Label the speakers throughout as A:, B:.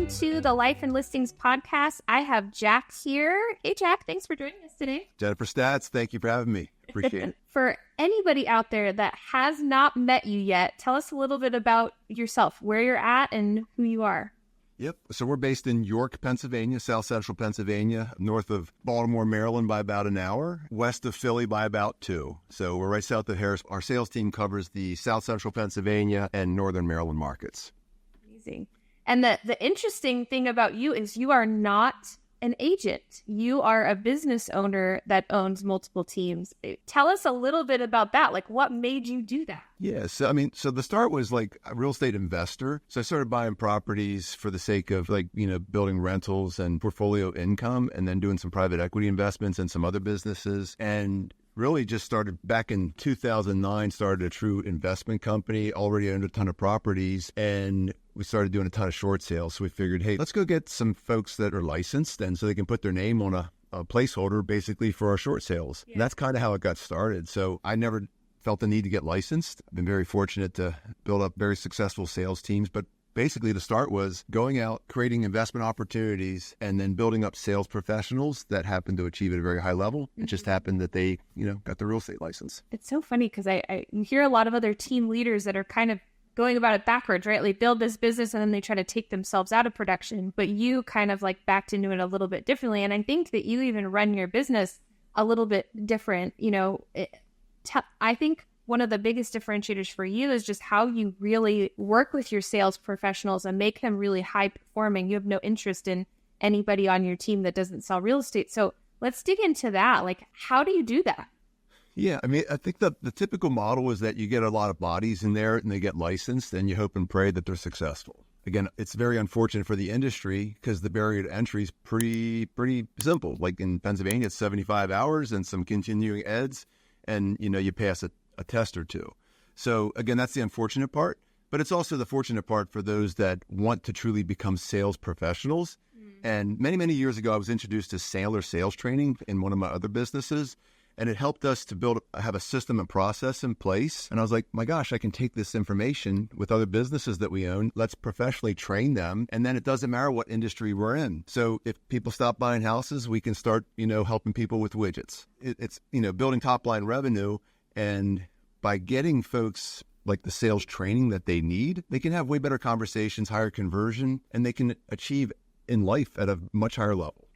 A: welcome to the Life and Listings podcast. I have Jack here. Hey, Jack, thanks for joining us today.
B: Jennifer Stats, thank you for having me. Appreciate it.
A: For anybody out there that has not met you yet, tell us a little bit about yourself, where you're at and who you are.
B: Yep. So we're based in York, Pennsylvania, South Central Pennsylvania, north of Baltimore, Maryland by about an hour, west of Philly by about 2. So we're right south of Harris. Our sales team covers the South Central Pennsylvania and Northern Maryland markets.
A: Amazing. And the interesting thing about you is you are not an agent. You are a business owner that owns multiple teams. Tell us a little bit about that. Like, what made you do that?
B: Yeah. So the start was like a real estate investor. So I started buying properties for the sake of building rentals and portfolio income, and then doing some private equity investments and some other businesses. And really just started back in 2009, started a true investment company, already owned a ton of properties, and we started doing a ton of short sales. So we figured, hey, let's go get some folks that are licensed, and so they can put their name on a placeholder basically for our short sales. Yeah. And that's kind of how it got started. So I never felt the need to get licensed. I've been very fortunate to build up very successful sales teams, but basically, the start was going out, creating investment opportunities, and then building up sales professionals that happened to achieve at a very high level. It just happened that they, got the real estate license.
A: It's so funny because I hear a lot of other team leaders that are kind of going about it backwards, right? Like build this business and then they try to take themselves out of production. But you kind of like backed into it a little bit differently. And I think that you even run your business a little bit different. I think one of the biggest differentiators for you is just how you really work with your sales professionals and make them really high performing. You have no interest in anybody on your team that doesn't sell real estate. So let's dig into that. Like, how do you do that?
B: Yeah, I mean, I think the typical model is that you get a lot of bodies in there and they get licensed and you hope and pray that they're successful. Again, it's very unfortunate for the industry because the barrier to entry is pretty simple. Like in Pennsylvania, it's 75 hours and some continuing eds, and you pass a test or two. So again, that's the unfortunate part, but it's also the fortunate part for those that want to truly become sales professionals. And many, many years ago, I was introduced to Sailor sales training in one of my other businesses, and it helped us to have a system and process in place. And I was like, my gosh, I can take this information with other businesses that we own. Let's professionally train them. And then it doesn't matter what industry we're in. So if people stop buying houses, we can start, helping people with widgets. It's building top line revenue. And by getting folks like the sales training that they need, they can have way better conversations, higher conversion, and they can achieve in life at a much higher level.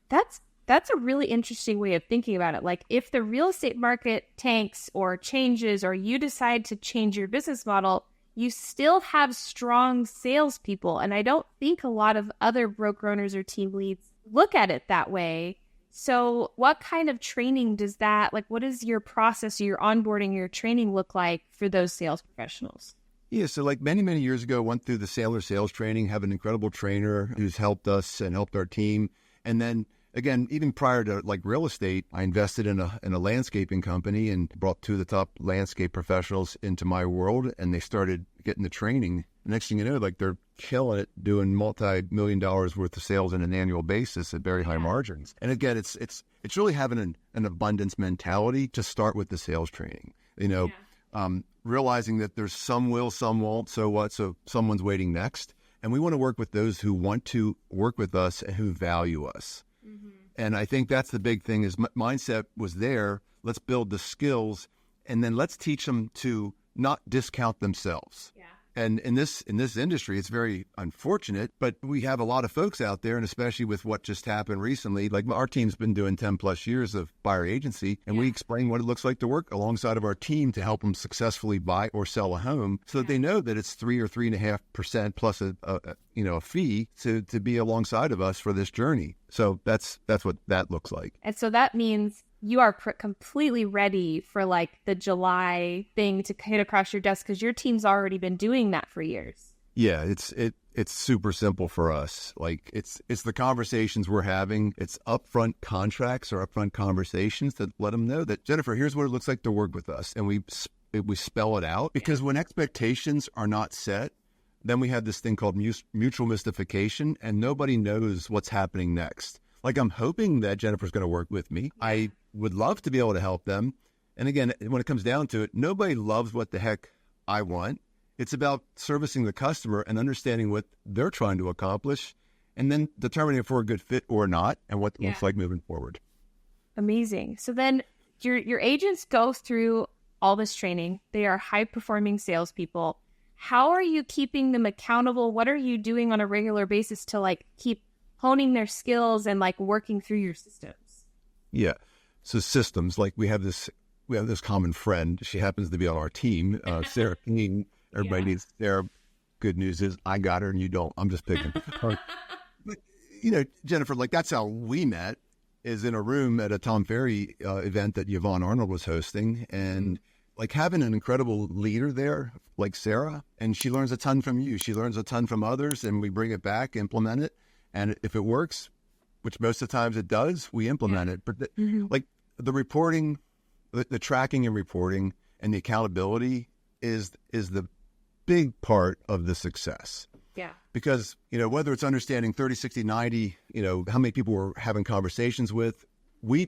A: That's a really interesting way of thinking about it. Like if the real estate market tanks or changes, or you decide to change your business model, you still have strong salespeople. And I don't think a lot of other broker owners or team leads look at it that way. So what kind of training does that, like what is your process, your onboarding, your training look like for those sales professionals?
B: Yeah, so like many, many years ago, I went through the Sailor sales training, have an incredible trainer who's helped us and helped our team. And then again, even prior to like real estate, I invested in a landscaping company and brought 2 of the top landscape professionals into my world, and they started getting the training. The next thing you know, like they're killing it, doing multi-million dollars worth of sales on an annual basis at very high margins. And again, it's really having an abundance mentality to start with the sales training. Realizing that there's some will, some won't. So what? So someone's waiting next, and we want to work with those who want to work with us and who value us. And I think that's the big thing is mindset was there. Let's build the skills, and then let's teach them to not discount themselves. Yeah. And in this industry, it's very unfortunate, but we have a lot of folks out there, and especially with what just happened recently, like our team's been doing 10 plus years of buyer agency, and we explain what it looks like to work alongside of our team to help them successfully buy or sell a home so that they know that it's 3 or 3.5% plus a fee to be alongside of us for this journey. So that's what that looks like.
A: And so that means you are completely ready for like the July thing to hit across your desk because your team's already been doing that for years.
B: Yeah, it's super simple for us. Like it's the conversations we're having. It's upfront contracts or upfront conversations that let them know that, Jennifer, here's what it looks like to work with us. And we spell it out because when expectations are not set, then we have this thing called mutual mystification, and nobody knows what's happening next. Like I'm hoping that Jennifer's going to work with me. I would love to be able to help them. And again, when it comes down to it, nobody loves what the heck I want. It's about servicing the customer and understanding what they're trying to accomplish, and then determining if we're a good fit or not, and what it looks like moving forward.
A: Amazing. So then your agents go through all this training. They are high-performing salespeople. How are you keeping them accountable? What are you doing on a regular basis to like keep honing their skills and like working through your systems?
B: Yeah. So systems, like we have this common friend. She happens to be on our team, Sarah King. Everybody needs Sarah. Good news is I got her and you don't. I'm just picking. But, Jennifer, like that's how we met, is in a room at a Tom Ferry event that Yvonne Arnold was hosting. And like having an incredible leader there, like Sarah, and she learns a ton from you. She learns a ton from others, and we bring it back, implement it. And if it works, which most of the times it does, we implement it. But like the reporting, the tracking and reporting and the accountability is the big part of the success.
A: Yeah.
B: Because, whether it's understanding 30, 60, 90, how many people we're having conversations with, we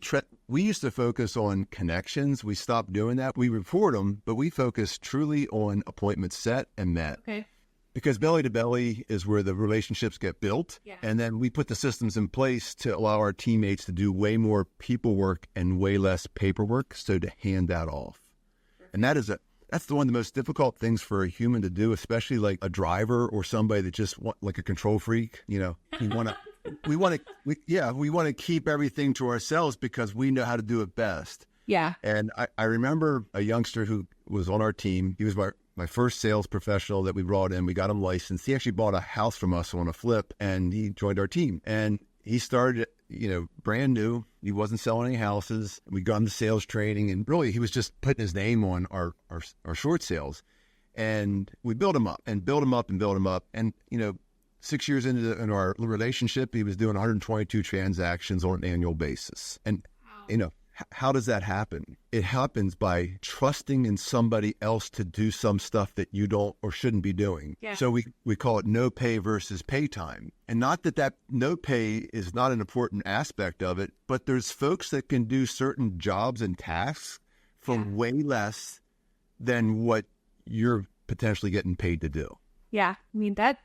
B: used to focus on connections. We stopped doing that. We report them, but we focus truly on appointments set and met.
A: Okay.
B: Because belly to belly is where the relationships get built.
A: Yeah.
B: And then we put the systems in place to allow our teammates to do way more people work and way less paperwork, so to hand that off. And that's one of the most difficult things for a human to do, especially like a driver or somebody that just like a control freak. We want to keep everything to ourselves because we know how to do it best.
A: Yeah.
B: And I remember a youngster who was on our team. He was my first sales professional that we brought in. We got him licensed. He actually bought a house from us on a flip, and he joined our team. And he started, brand new. He wasn't selling any houses. We got him to sales training, and really he was just putting his name on our short sales. And we built him up and built him up and built him up. And, 6 years into our relationship, he was doing 122 transactions on an annual basis. And, how does that happen? It happens by trusting in somebody else to do some stuff that you don't or shouldn't be doing.
A: Yeah.
B: So we call it no pay versus pay time. And not that no pay is not an important aspect of it, but there's folks that can do certain jobs and tasks for way less than what you're potentially getting paid to do.
A: Yeah. I mean, that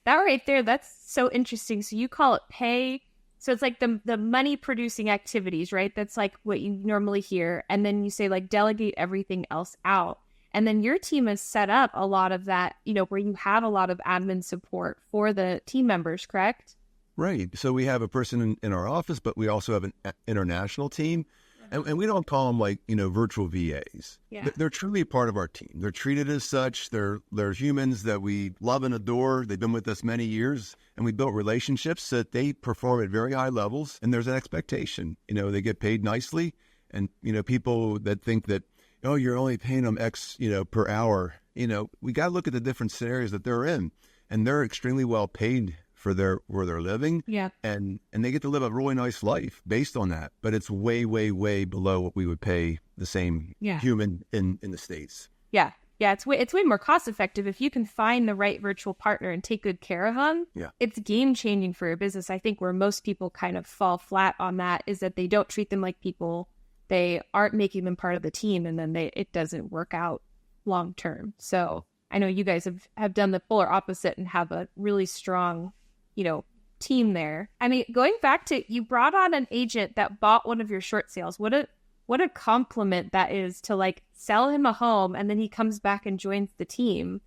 A: right there, that's so interesting. So you call it pay. So it's like the money producing activities, right? That's like what you normally hear. And then you say like delegate everything else out. And then your team has set up a lot of that, where you have a lot of admin support for the team members, correct?
B: Right. So we have a person in our office, but we also have an international team. And we don't call them like, virtual VAs.
A: Yeah.
B: They're truly a part of our team. They're treated as such. They're humans that we love and adore. They've been with us many years, and we built relationships that they perform at very high levels. And there's an expectation. They get paid nicely. And, people that think that, oh, you're only paying them X, per hour. We got to look at the different scenarios that they're in. And they're extremely well paid for where they're living. Yeah. And they get to live a really nice life based on that. But it's way, way, way below what we would pay the same human in the States.
A: Yeah. Yeah. It's way more cost effective if you can find the right virtual partner and take good care of them.
B: Yeah.
A: It's game changing for your business. I think where most people kind of fall flat on that is that they don't treat them like people. They aren't making them part of the team, and then it doesn't work out long term. So I know you guys have done the polar opposite and have a really strong team there. I mean, going back to, you brought on an agent that bought one of your short sales. What a compliment that is to like sell him a home, and then he comes back and joins the team.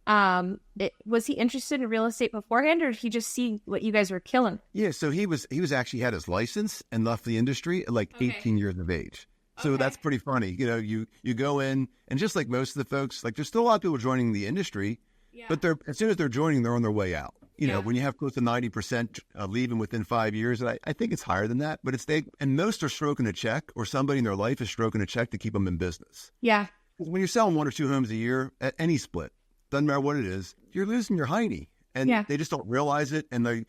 A: Was he interested in real estate beforehand, or did he just see what you guys were killing?
B: Yeah. So he was actually had his license and left the industry at like 18 years of age. So that's pretty funny. You go in, and just like most of the folks, like there's still a lot of people joining the industry, but as soon as they're joining, they're on their way out. When you have close to 90% leaving within 5 years, and I think it's higher than that, but and most are stroking a check, or somebody in their life is stroking a check to keep them in business.
A: Yeah.
B: When you're selling 1 or 2 homes a year at any split, doesn't matter what it is, you're losing your hiney, and they just don't realize it. And they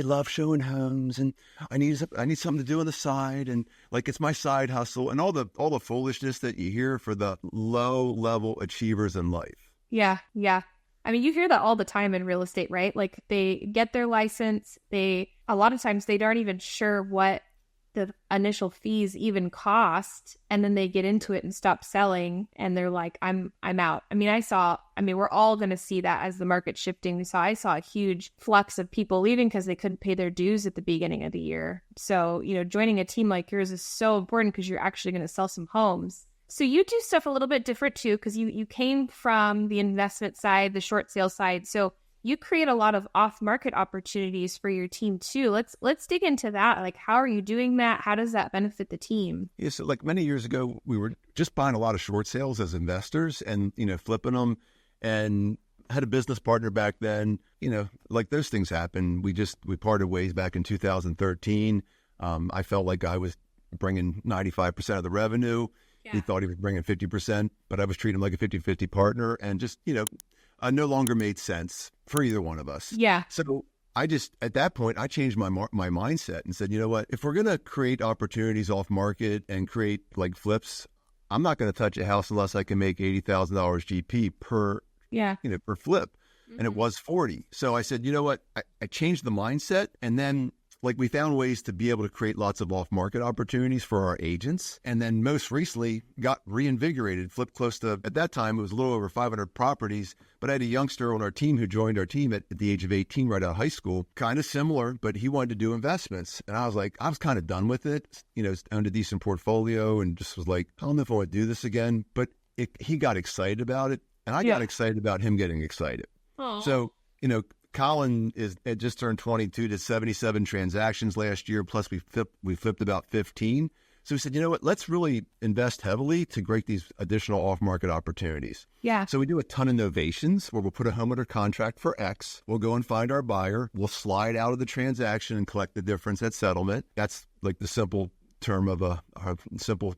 B: love showing homes, and I need something to do on the side, and like it's my side hustle, and all the foolishness that you hear for the low level achievers in life.
A: Yeah. Yeah. I mean, you hear that all the time in real estate, right? Like they get their license. A lot of times they aren't even sure what the initial fees even cost, and then they get into it and stop selling and they're like, I'm out. I mean, we're all going to see that as the market's shifting. I saw a huge flux of people leaving because they couldn't pay their dues at the beginning of the year. So, joining a team like yours is so important because you're actually going to sell some homes. So you do stuff a little bit different too, because you came from the investment side, the short sale side. So you create a lot of off-market opportunities for your team too. Let's dig into that. Like, how are you doing that? How does that benefit the team?
B: Yeah, so like many years ago, we were just buying a lot of short sales as investors and, flipping them, and had a business partner back then. Like those things happen. We parted ways back in 2013. I felt like I was bringing 95% of the revenue. Yeah. He thought he was bringing 50%, but I was treating him like a 50-50 partner, and just, no longer made sense for either one of us.
A: Yeah.
B: So at that point, I changed my mindset and said, you know what, if we're going to create opportunities off market and create like flips, I'm not going to touch a house unless I can make $80,000 GP per flip. Mm-hmm. And it was 40. So I said, you know what, I changed the mindset, and then we found ways to be able to create lots of off-market opportunities for our agents. And then most recently got reinvigorated, flipped close to, at that time, it was a little over 500 properties. But I had a youngster on our team who joined our team at the age of 18 right out of high school, kind of similar, but he wanted to do investments. And I was kind of done with it, owned a decent portfolio and just was like, I don't know if I want to do this again. But he got excited about it, and I got excited about him getting excited. Aww. So, Colin had just turned 22, did 77 transactions last year, plus we flipped about 15. So we said, you know what, let's really invest heavily to create these additional off-market opportunities.
A: Yeah.
B: So we do a ton of novations where we'll put a home under contract for X. We'll go and find our buyer. We'll slide out of the transaction and collect the difference at settlement. That's like the simple term of a simple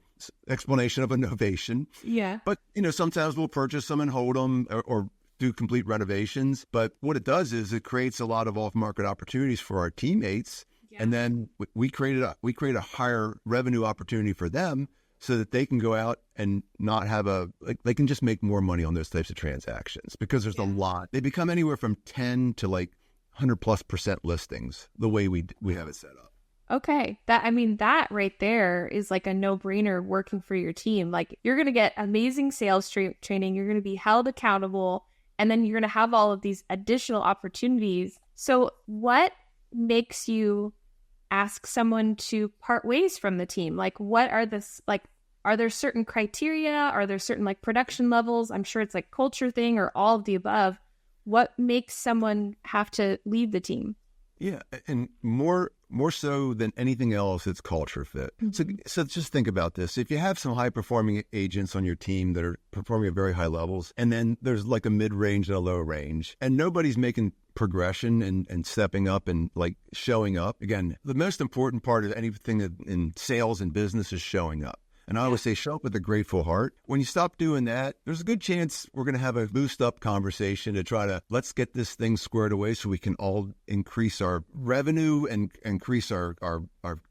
B: explanation of a novation.
A: Yeah.
B: But, sometimes we'll purchase them and hold them or do complete renovations. But what it does is it creates a lot of off-market opportunities for our teammates. Yeah. And then we create a higher revenue opportunity for them so that they can go out and not have they can just make more money on those types of transactions, because there's a lot. They become anywhere from 10 to 100+% listings the way we have it set up.
A: Okay. That right there is like a no-brainer working for your team. Like, you're going to get amazing sales training. You're going to be held accountable. And then you're going to have all of these additional opportunities. So what makes you ask someone to part ways from the team? Like, what are are there certain criteria? Are there certain production levels? I'm sure it's culture thing or all of the above. What makes someone have to leave the team?
B: Yeah, and more so than anything else, it's culture fit. Mm-hmm. So just think about this. If you have some high-performing agents on your team that are performing at very high levels, and then there's a mid-range and a low range, and nobody's making progression and stepping up and showing up. Again, the most important part of anything in sales and business is showing up. And I always say, show up with a grateful heart. When you stop doing that, there's a good chance we're going to have a boosted up conversation to let's get this thing squared away so we can all increase our revenue and increase our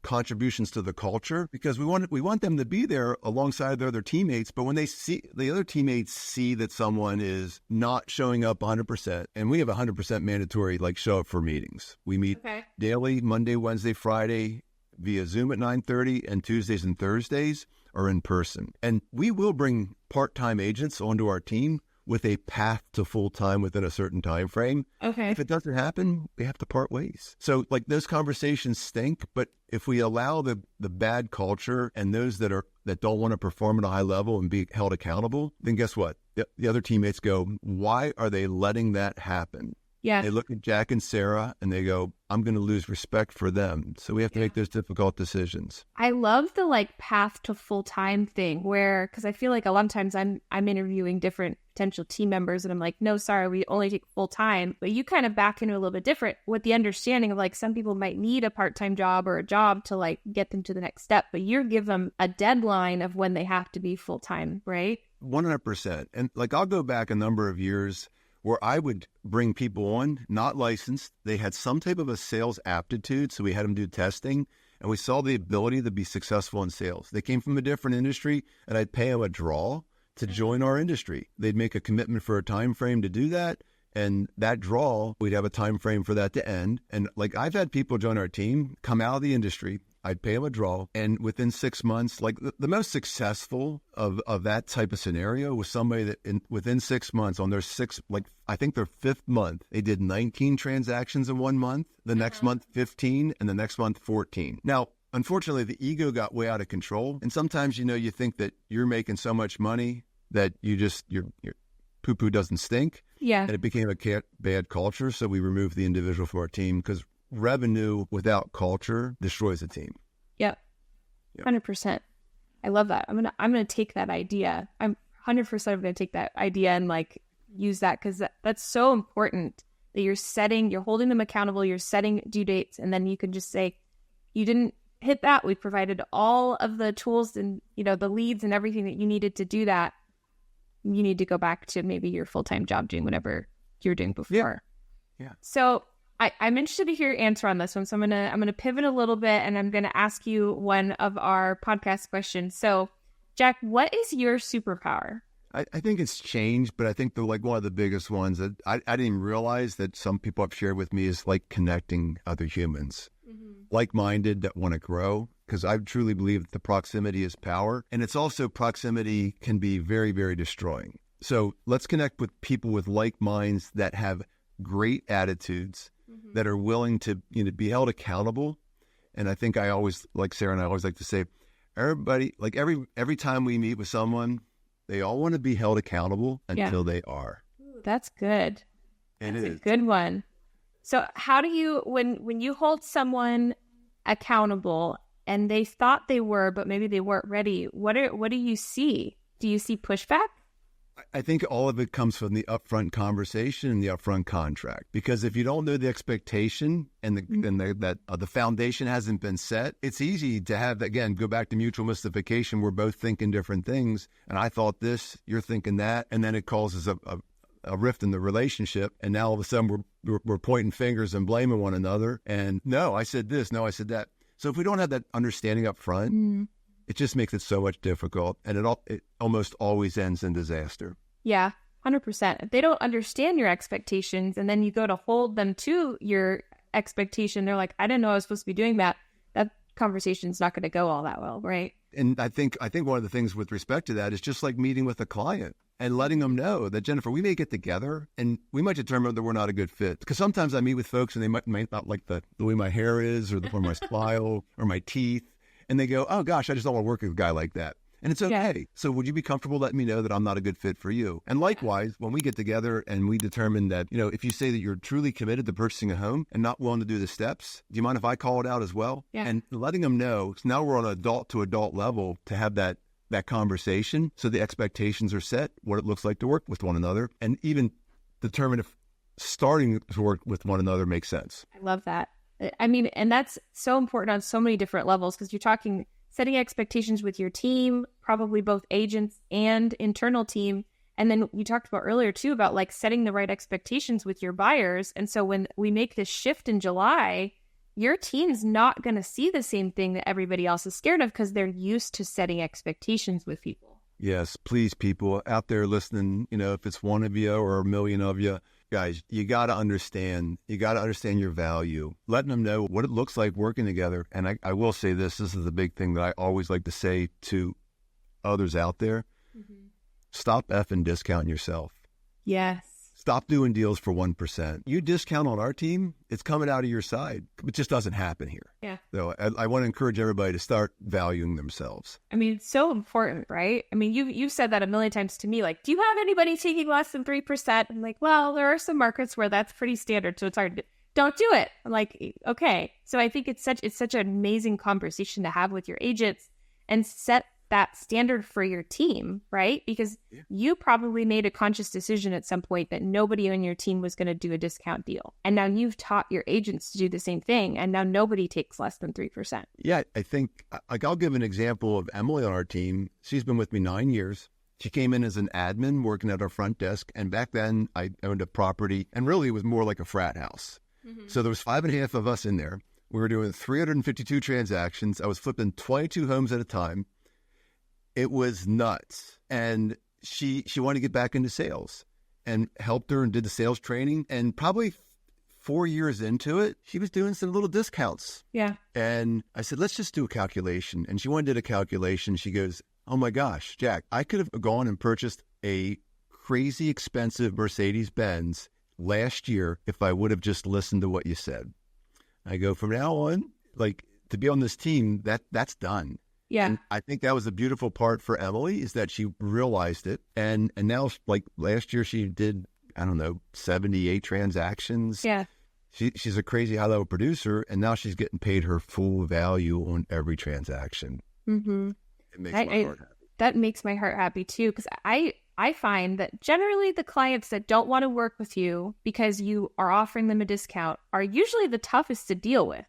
B: contributions to the culture, because we want them to be there alongside their other teammates. But when the other teammates see that someone is not showing up 100%, and we have 100% mandatory show up for meetings. We meet daily, Monday, Wednesday, Friday, via Zoom at 9:30, and Tuesdays and Thursdays are in person. And we will bring part-time agents onto our team with a path to full-time within a certain time frame.
A: Okay.
B: If it doesn't happen, we have to part ways. So those conversations stink, but if we allow the bad culture and those that don't want to perform at a high level and be held accountable, then guess what? The other teammates go, why are they letting that happen?
A: Yeah.
B: They look at Jack and Sarah and they go, I'm going to lose respect for them. So we have to make those difficult decisions.
A: I love the path to full-time thing because I feel a lot of times I'm interviewing different potential team members and I'm like, no, sorry, we only take full-time. But you kind of back into a little bit different with the understanding of some people might need a part-time job or a job to get them to the next step. But you give them a deadline of when they have to be full-time, right?
B: 100%. And I'll go back a number of years where I would bring people on, not licensed. They had some type of a sales aptitude, so we had them do testing, and we saw the ability to be successful in sales. They came from a different industry, and I'd pay them a draw to join our industry. They'd make a commitment for a time frame to do that, and that draw, we'd have a time frame for that to end. And I've had people join our team, come out of the industry, I'd pay them a draw. And within 6 months, like the most successful of that type of scenario was somebody that within 6 months on their I think their 5th month, they did 19 transactions in 1 month, the next month 15, and the next month 14. Now, unfortunately, the ego got way out of control. And sometimes, you think that you're making so much money that your poo-poo doesn't stink.
A: Yeah.
B: And it became a bad culture. So we removed the individual from our team because revenue without culture destroys a team.
A: Yep. 100%. I love that. I'm gonna take that idea. I'm 100% gonna take that idea and like use that, because that's so important that you're holding them accountable, you're setting due dates, and then you can just say, you didn't hit that. We provided all of the tools and the leads and everything that you needed to do that. You need to go back to maybe your full-time job doing whatever you were doing before.
B: Yeah.
A: So I'm interested to hear your answer on this one. So I'm gonna pivot a little bit, and I'm gonna ask you one of our podcast questions. So, Jack, what is your superpower?
B: I think it's changed, but I think one of the biggest ones that I didn't even realize that some people have shared with me is like connecting other humans, like-minded that want to grow. Because I truly believe that the proximity is power, and it's also proximity can be very, very destroying. So let's connect with people with like minds that have great attitudes, that are willing to be held accountable. And I think I always, like Sarah and I always like to say, everybody, like every time we meet with someone, they all want to be held accountable until they are.
A: Ooh, that's good.
B: That's
A: a good one. So how do you, when you hold someone accountable and they thought they were, but maybe they weren't ready, what do you see? Do you see pushback?
B: I think all of it comes from the upfront conversation and the upfront contract. Because if you don't know the expectation and the foundation hasn't been set, it's easy to have, again, go back to mutual mystification. We're both thinking different things. And I thought this, you're thinking that. And then it causes a rift in the relationship. And now all of a sudden we're pointing fingers and blaming one another. And no, I said this. No, I said that. So if we don't have that understanding up front, it just makes it so much difficult, and it almost always ends in disaster.
A: Yeah, 100%. If they don't understand your expectations, and then you go to hold them to your expectation, they're like, I didn't know I was supposed to be doing that. That conversation's not going to go all that well, right?
B: And I think one of the things with respect to that is just like meeting with a client and letting them know that, Jennifer, we may get together and we might determine that we're not a good fit. Because sometimes I meet with folks and they might not like the way my hair is or my smile or my teeth. And they go, oh, gosh, I just don't want to work with a guy like that. And it's okay. Yeah. So would you be comfortable letting me know that I'm not a good fit for you? And likewise, when we get together and we determine that, if you say that you're truly committed to purchasing a home and not willing to do the steps, do you mind if I call it out as well?
A: Yeah.
B: And letting them know, so now we're on an adult to adult level to have that conversation. So the expectations are set, what it looks like to work with one another, and even determine if starting to work with one another makes sense.
A: I love that. I mean, and that's so important on so many different levels, because you're talking setting expectations with your team, probably both agents and internal team. And then you talked about earlier too, about like setting the right expectations with your buyers. And so when we make this shift in July, your team's not going to see the same thing that everybody else is scared of, because they're used to setting expectations with people.
B: Yes, please, people out there listening, if it's one of you or a million of you, guys, you got to understand your value, letting them know what it looks like working together. And I will say this is the big thing that I always like to say to others out there. Stop effing discounting yourself.
A: Yes.
B: Stop doing deals for 1%. You discount on our team, it's coming out of your side. It just doesn't happen here.
A: Yeah.
B: So I want to encourage everybody to start valuing themselves.
A: I mean, it's so important, right? I mean, you've said that a million times to me, like, do you have anybody taking less than 3%? I'm like, well, there are some markets where that's pretty standard, so it's hard. Don't do it. I'm like, okay. So I think it's such an amazing conversation to have with your agents and set that standard for your team, right? Because you probably made a conscious decision at some point that nobody on your team was going to do a discount deal. And now you've taught your agents to do the same thing. And now nobody takes less than 3%.
B: Yeah, I think, I'll give an example of Emily on our team. She's been with me 9 years. She came in as an admin working at our front desk. And back then I owned a property, and really it was more like a frat house. So there was 5.5 of us in there. We were doing 352 transactions. I was flipping 22 homes at a time. It was nuts. And she wanted to get back into sales, and helped her and did the sales training. And probably 4 years into it, she was doing some little discounts.
A: Yeah.
B: And I said, let's just do a calculation. And she went and did a calculation. She goes, oh my gosh, Jack, I could have gone and purchased a crazy expensive Mercedes-Benz last year if I would have just listened to what you said. I go, from now on, like, to be on this team, that's done.
A: Yeah.
B: And I think that was a beautiful part for Emily, is that she realized it. And now, like, last year she did, I don't know, 78 transactions.
A: Yeah.
B: She's a crazy high-level producer, and now she's getting paid her full value on every transaction.
A: Mm-hmm.
B: It makes my heart happy.
A: That makes my heart happy, too, because I find that generally the clients that don't want to work with you because you are offering them a discount are usually the toughest to deal with,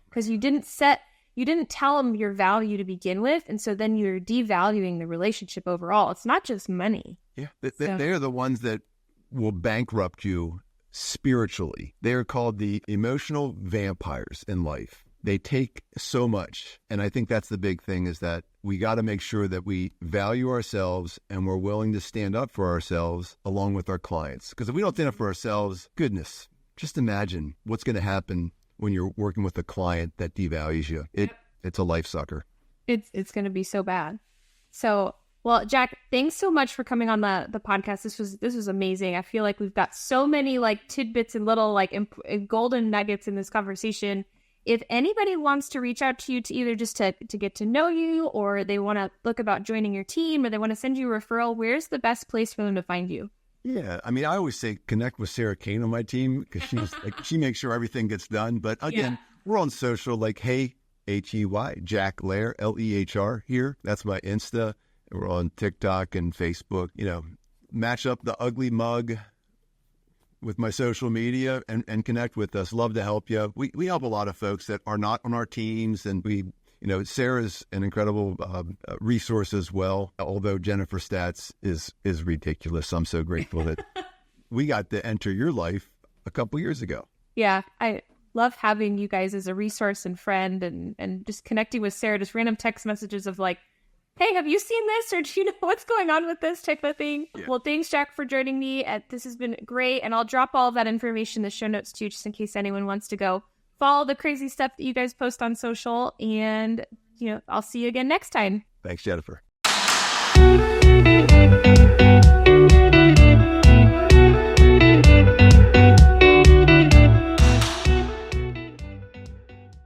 A: because you didn't tell them your value to begin with, and so then you're devaluing the relationship overall. It's not just money.
B: Yeah, they're the ones that will bankrupt you spiritually. They're called the emotional vampires in life. They take so much. And I think that's the big thing, is that we got to make sure that we value ourselves and we're willing to stand up for ourselves along with our clients. Because if we don't stand up for ourselves, goodness, just imagine what's going to happen when you're working with a client that devalues you. It's a life sucker.
A: It's going to be so bad. So, well, Jack, thanks so much for coming on the podcast. This was amazing. I feel like we've got so many like tidbits and little like golden nuggets in this conversation. If anybody wants to reach out to you to either just to get to know you, or they want to look about joining your team, or they want to send you a referral, where's the best place for them to find you?
B: Yeah, I mean, I always say connect with Sarah Kane on my team, because she makes sure everything gets done. But again, we're on social, like, hey, Hey, Jack Lehr, Lehr here. That's my Insta. We're on TikTok and Facebook. You know, match up the ugly mug with my social media and connect with us. Love to help you. We help a lot of folks that are not on our teams, and Sarah's an incredible resource as well. Although Jennifer Stats is ridiculous. I'm so grateful that we got to enter your life a couple years ago.
A: Yeah, I love having you guys as a resource and friend, and just connecting with Sarah, just random text messages of like, hey, have you seen this? Or do you know what's going on with this type of thing? Yeah. Well, thanks, Jack, for joining me. This has been great. And I'll drop all of that information in the show notes too, just in case anyone wants to go follow the crazy stuff that you guys post on social. And, I'll see you again next time.
B: Thanks, Jennifer.